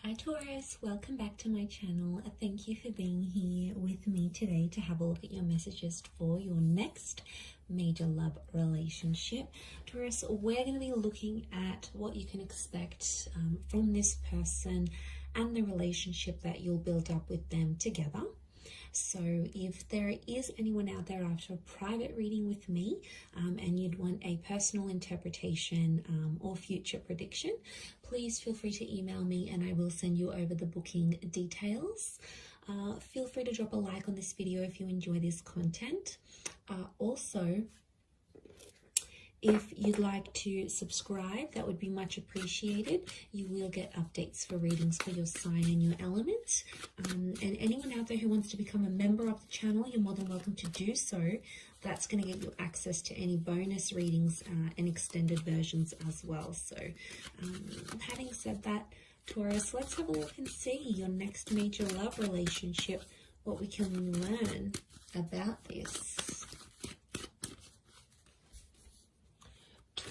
Hi Taurus, welcome back to my channel. Thank you for being here with me today to have a look at your messages for your next major love relationship. Taurus, we're going to be looking at what you can expect from this person and the relationship that you'll build up with them together. So if there is anyone out there after a private reading with me and you'd want a personal interpretation or future prediction, please feel free to email me and I will send you over the booking details. Feel free to drop a like on this video if you enjoy this content. Also, if you'd like to subscribe, that would be much appreciated. You will get updates for readings for your sign and your element. And anyone out there who wants to become a member of the channel, you're more than welcome to do so. That's going to get you access to any bonus readings and extended versions as well. So having said that, Taurus, let's have a look and see your next major love relationship, what we can learn about this.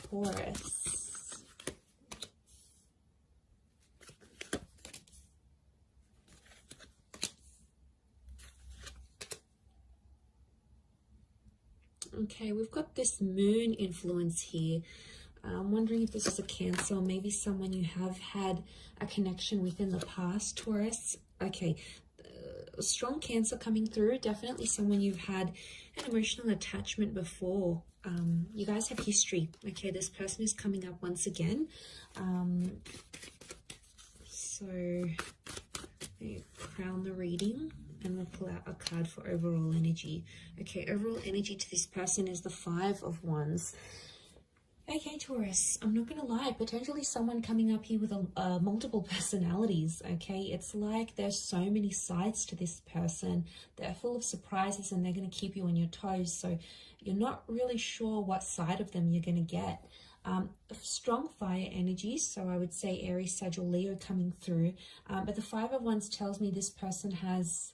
Taurus. Okay, we've got this moon influence here. I'm wondering if this is a Cancer, or maybe someone you have had a connection with in the past, Taurus. Okay, strong Cancer coming through. Definitely someone you've had an emotional attachment before. You guys have history. Okay, this person is coming up once again. So we crown the reading and we'll pull out a card for overall energy. Okay, overall energy to this person is the Five of Wands. Okay, Taurus, I'm not going to lie, potentially someone coming up here with multiple personalities, okay? It's like there's so many sides to this person. They're full of surprises and they're going to keep you on your toes. So you're not really sure what side of them you're going to get. Strong fire energy, so I would say Aries, Sag, or Leo coming through. But the Five of Wands tells me this person has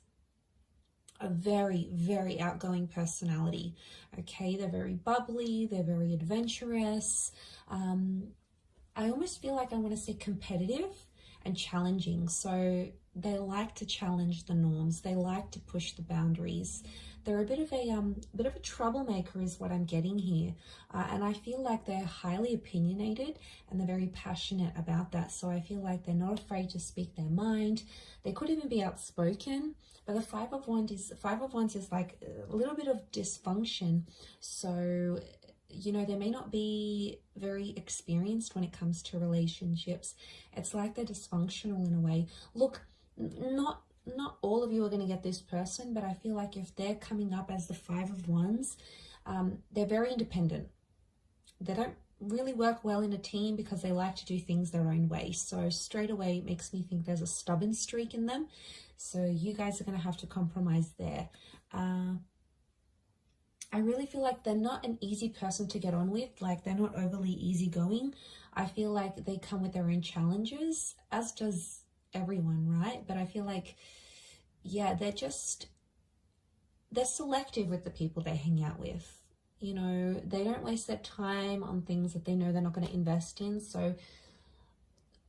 a very, very outgoing personality. Okay, they're very bubbly, they're very adventurous. I almost feel like I want to say competitive and challenging. So they like to challenge the norms. They like to push the boundaries. They're a bit of a troublemaker is what I'm getting here. And I feel like they're highly opinionated and they're very passionate about that. So I feel like they're not afraid to speak their mind. They could even be outspoken. But the Five of Wands is like a little bit of dysfunction. So, you know, they may not be very experienced when it comes to relationships. It's like they're dysfunctional in a way. Look, not all of you are going to get this person, but I feel like if they're coming up as the Five of Wands, they're very independent. They don't really work well in a team because they like to do things their own way. So straight away it makes me think there's a stubborn streak in them. So you guys are going to have to compromise there. I really feel like they're not an easy person to get on with. Like they're not overly easygoing. I feel like they come with their own challenges, as does everyone, right? But I feel like, yeah, they're selective with the people they hang out with. You know, they don't waste their time on things that they know they're not going to invest in. So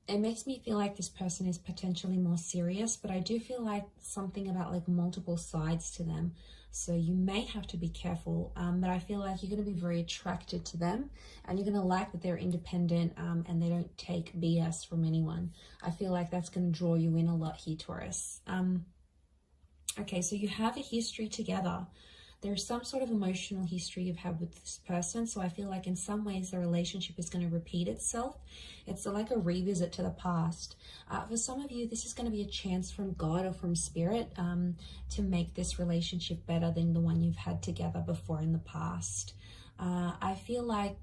it makes me feel like this person is potentially more serious, but I do feel like something about like multiple sides to them. So you may have to be careful, but I feel like you're going to be very attracted to them and you're going to like that they're independent and they don't take BS from anyone. I feel like that's going to draw you in a lot here, Taurus. Okay, so you have a history together. There's some sort of emotional history you've had with this person. So I feel like in some ways the relationship is going to repeat itself. It's like a revisit to the past. For some of you, this is going to be a chance from God or from Spirit to make this relationship better than the one you've had together before in the past. I feel like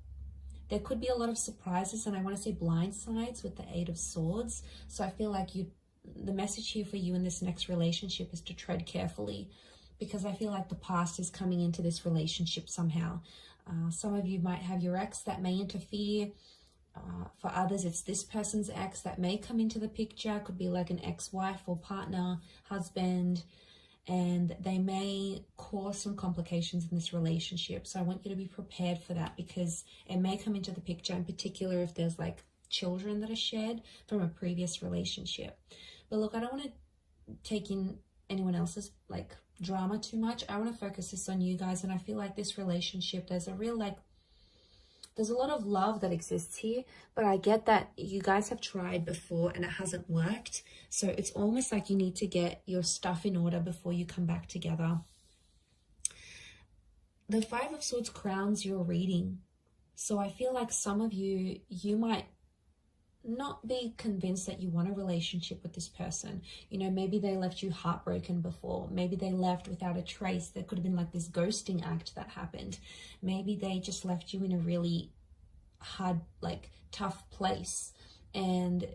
there could be a lot of surprises, and I want to say blind sides with the Eight of Swords. So I feel like the message here for you in this next relationship is to tread carefully, because I feel like the past is coming into this relationship somehow. Some of you might have your ex that may interfere. For others, it's this person's ex that may come into the picture. Could be like an ex-wife or partner, husband, and they may cause some complications in this relationship. So I want you to be prepared for that, because it may come into the picture, in particular if there's like children that are shared from a previous relationship. But look, I don't want to take in anyone else's like drama too much. I want to focus this on you guys, and I feel like this relationship, there's a real like, there's a lot of love that exists here, but I get that you guys have tried before and it hasn't worked. So it's almost like you need to get your stuff in order before you come back together. The Five of Swords crowns your reading. So I feel like some of you, you might not be convinced that you want a relationship with this person. You know, maybe they left you heartbroken before. Maybe they left without a trace. There could have been like this ghosting act that happened. Maybe they just left you in a really hard, like tough place, and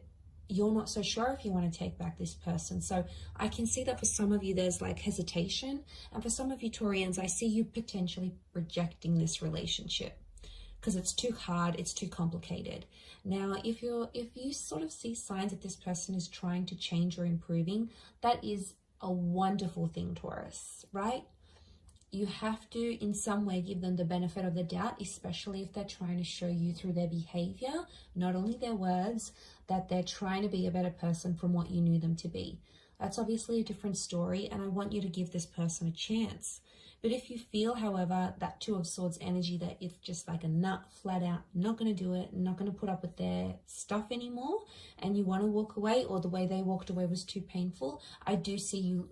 you're not so sure if you want to take back this person. So I can see that for some of you there's like hesitation, and for some of you Taurians, I see you potentially rejecting this relationship because it's too hard, it's too complicated. Now, if you sort of see signs that this person is trying to change or improving, that is a wonderful thing, Taurus, right? You have to in some way give them the benefit of the doubt, especially if they're trying to show you through their behavior, not only their words, that they're trying to be a better person from what you knew them to be. That's obviously a different story, and I want you to give this person a chance. But if you feel, however, that Two of Swords energy, that it's just like a nut, flat out, not going to do it, not going to put up with their stuff anymore, and you want to walk away, or the way they walked away was too painful, I do see you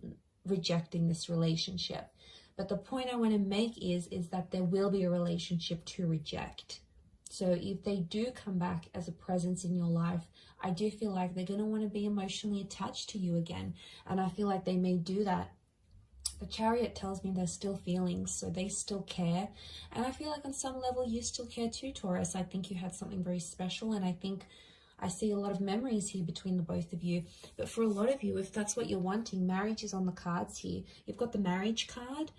rejecting this relationship. But the point I want to make is that there will be a relationship to reject. So if they do come back as a presence in your life, I do feel like they're going to want to be emotionally attached to you again. And I feel like they may do that. The Chariot tells me there's still feelings, so they still care. And I feel like on some level you still care too, Taurus. I think you had something very special, and I think I see a lot of memories here between the both of you. But for a lot of you, if that's what you're wanting, marriage is on the cards here. You've got the marriage card,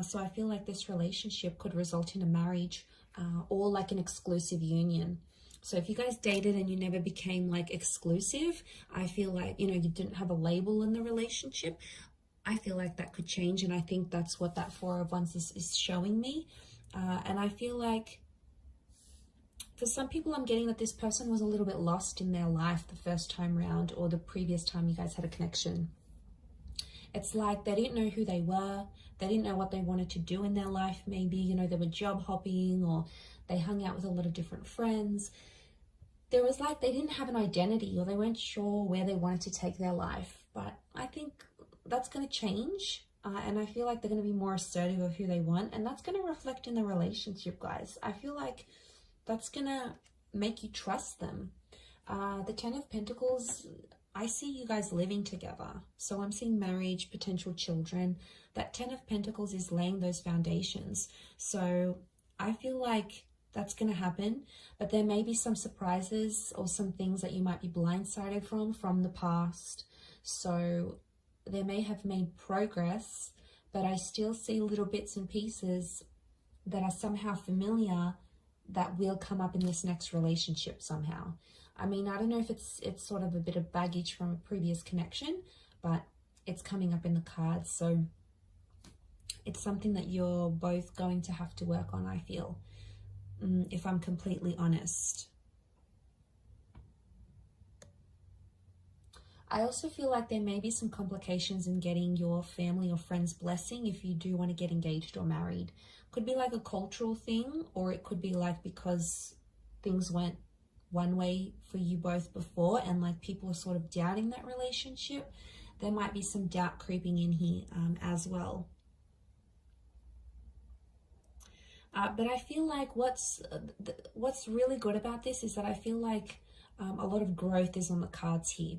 so I feel like this relationship could result in a marriage or like an exclusive union. So if you guys dated and you never became like exclusive, I feel like, you know, you didn't have a label in the relationship, I feel like that could change, and I think that's what that Four of Wands is showing me. And I feel like for some people, I'm getting that this person was a little bit lost in their life the first time round, or the previous time you guys had a connection. It's like they didn't know who they were. They didn't know what they wanted to do in their life. Maybe, you know, they were job hopping, or they hung out with a lot of different friends. There was like, they didn't have an identity, or they weren't sure where they wanted to take their life. But I think that's going to change, and I feel like they're going to be more assertive of who they want, and that's going to reflect in the relationship, guys. I feel like that's going to make you trust them. The Ten of Pentacles, I see you guys living together, so I'm seeing marriage, potential children. That Ten of Pentacles is laying those foundations, so I feel like that's going to happen, but there may be some surprises or some things that you might be blindsided from the past. So they may have made progress, but I still see little bits and pieces that are somehow familiar that will come up in this next relationship somehow. I mean, I don't know if it's sort of a bit of baggage from a previous connection, but it's coming up in the cards. So it's something that you're both going to have to work on, I feel, if I'm completely honest. I also feel like there may be some complications in getting your family or friends' blessing if you do want to get engaged or married. Could be like a cultural thing, or it could be like because things went one way for you both before and like people are sort of doubting that relationship. There might be some doubt creeping in here as well. But I feel like what's really good about this is that I feel like a lot of growth is on the cards here.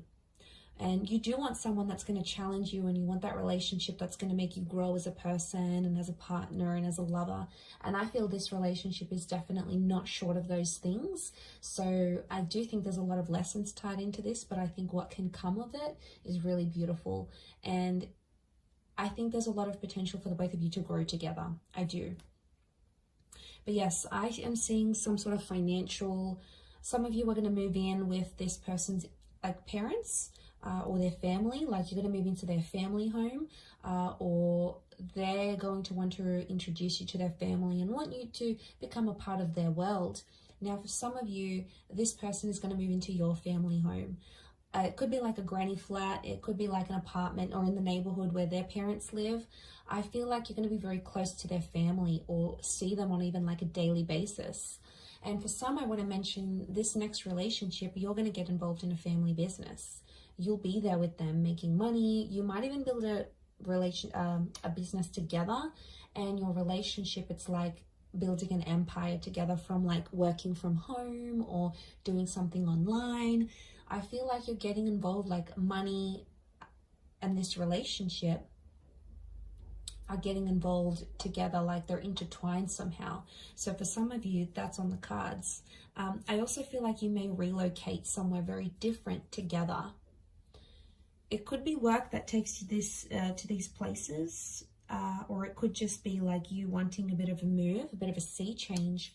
And you do want someone that's going to challenge you, and you want that relationship that's going to make you grow as a person and as a partner and as a lover. And I feel this relationship is definitely not short of those things. So I do think there's a lot of lessons tied into this, but I think what can come of it is really beautiful. And I think there's a lot of potential for the both of you to grow together. I do. But yes, I am seeing some sort of financial, some of you are going to move in with this person's like parents, or their family, like you're going to move into their family home, or they're going to want to introduce you to their family and want you to become a part of their world. Now, for some of you, this person is going to move into your family home. It could be like a granny flat, it could be like an apartment or in the neighborhood where their parents live. I feel like you're going to be very close to their family or see them on even like a daily basis. And for some, I want to mention this next relationship, you're going to get involved in a family business. You'll be there with them making money. You might even build a business together, and your relationship, it's like building an empire together from like working from home or doing something online. I feel like you're getting involved, like money and this relationship are getting involved together, like they're intertwined somehow. So for some of you, that's on the cards. I also feel like you may relocate somewhere very different together. It could be work that takes you to these places, or it could just be like you wanting a bit of a move, a bit of a sea change.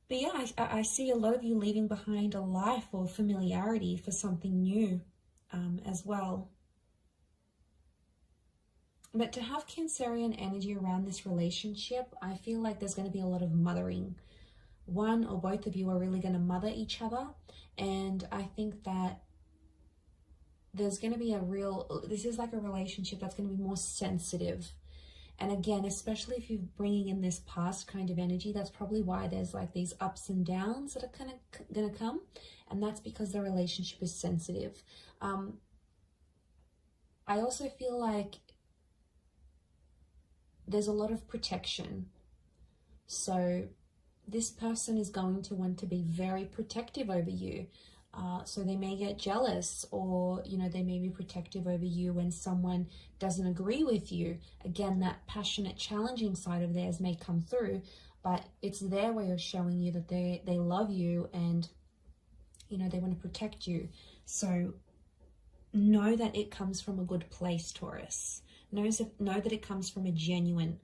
But yeah, I see a lot of you leaving behind a life or familiarity for something new as well. But to have Cancerian energy around this relationship, I feel like there's going to be a lot of mothering. One or both of you are really going to mother each other. And I think that there's going to be this is like a relationship that's going to be more sensitive. And again, especially if you're bringing in this past kind of energy, that's probably why there's like these ups and downs that are kind of going to come. And that's because the relationship is sensitive. I also feel like there's a lot of protection. So this person is going to want to be very protective over you. So they may get jealous, or, you know, they may be protective over you when someone doesn't agree with you. Again, that passionate, challenging side of theirs may come through, but it's their way of showing you that they love you and, you know, they want to protect you. So know that it comes from a good place, Taurus. Know that it comes from a genuine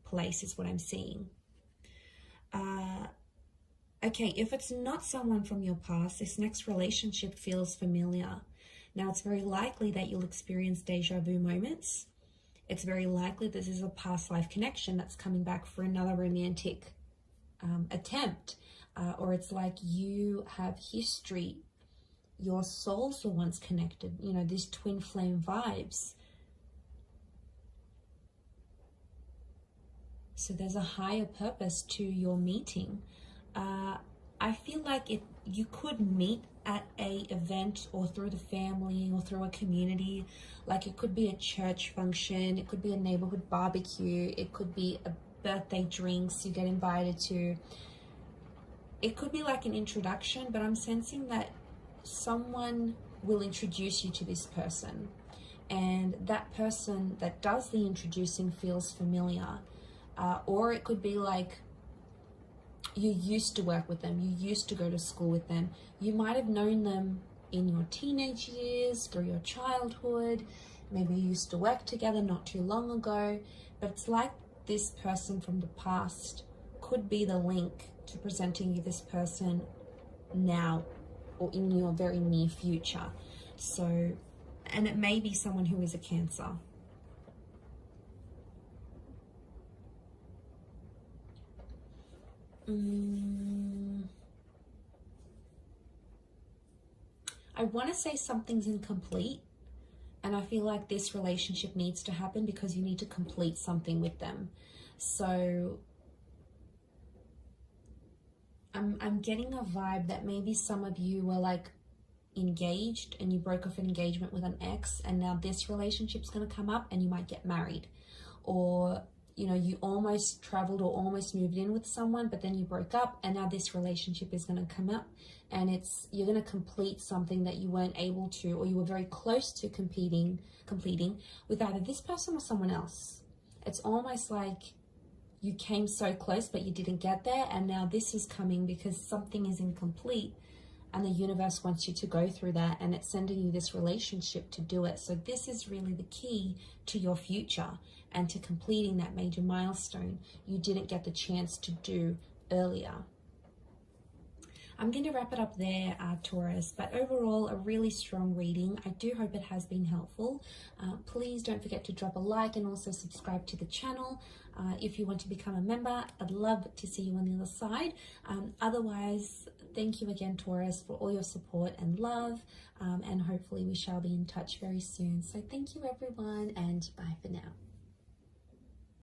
place is what I'm seeing. Okay, if it's not someone from your past, this next relationship feels familiar. Now, it's very likely that you'll experience deja vu moments. It's very likely this is a past life connection that's coming back for another romantic attempt. Or it's like you have history. Your souls were once connected. You know, these twin flame vibes. So there's a higher purpose to your meeting. I feel like you could meet at a event or through the family or through a community. Like it could be a church function, it could be a neighborhood barbecue, it could be a birthday drinks you get invited to. It could be like an introduction, but I'm sensing that someone will introduce you to this person, and that person that does the introducing feels familiar. Or it could be like you used to work with them, you used to go to school with them, you might have known them in your teenage years, through your childhood, maybe you used to work together not too long ago, but it's like this person from the past could be the link to presenting you this person now or in your very near future. So, and it may be someone who is a Cancer. I want to say something's incomplete, and I feel like this relationship needs to happen because you need to complete something with them. So I'm getting a vibe that maybe some of you were like engaged and you broke off an engagement with an ex, and now this relationship's going to come up and you might get married. Or, you know, you almost traveled or almost moved in with someone, but then you broke up, and now this relationship is going to come up, and you're going to complete something that you weren't able to, or you were very close to completing with either this person or someone else. It's almost like you came so close, but you didn't get there, and now this is coming because something is incomplete, and the universe wants you to go through that, and it's sending you this relationship to do it. So this is really the key to your future and to completing that major milestone you didn't get the chance to do earlier. I'm going to wrap it up there, Taurus, but overall a really strong reading. I do hope it has been helpful. Please don't forget to drop a like and also subscribe to the channel. If you want to become a member, I'd love to see you on the other side. Otherwise, thank you again, Taurus, for all your support and love, and hopefully we shall be in touch very soon. So thank you everyone, and bye.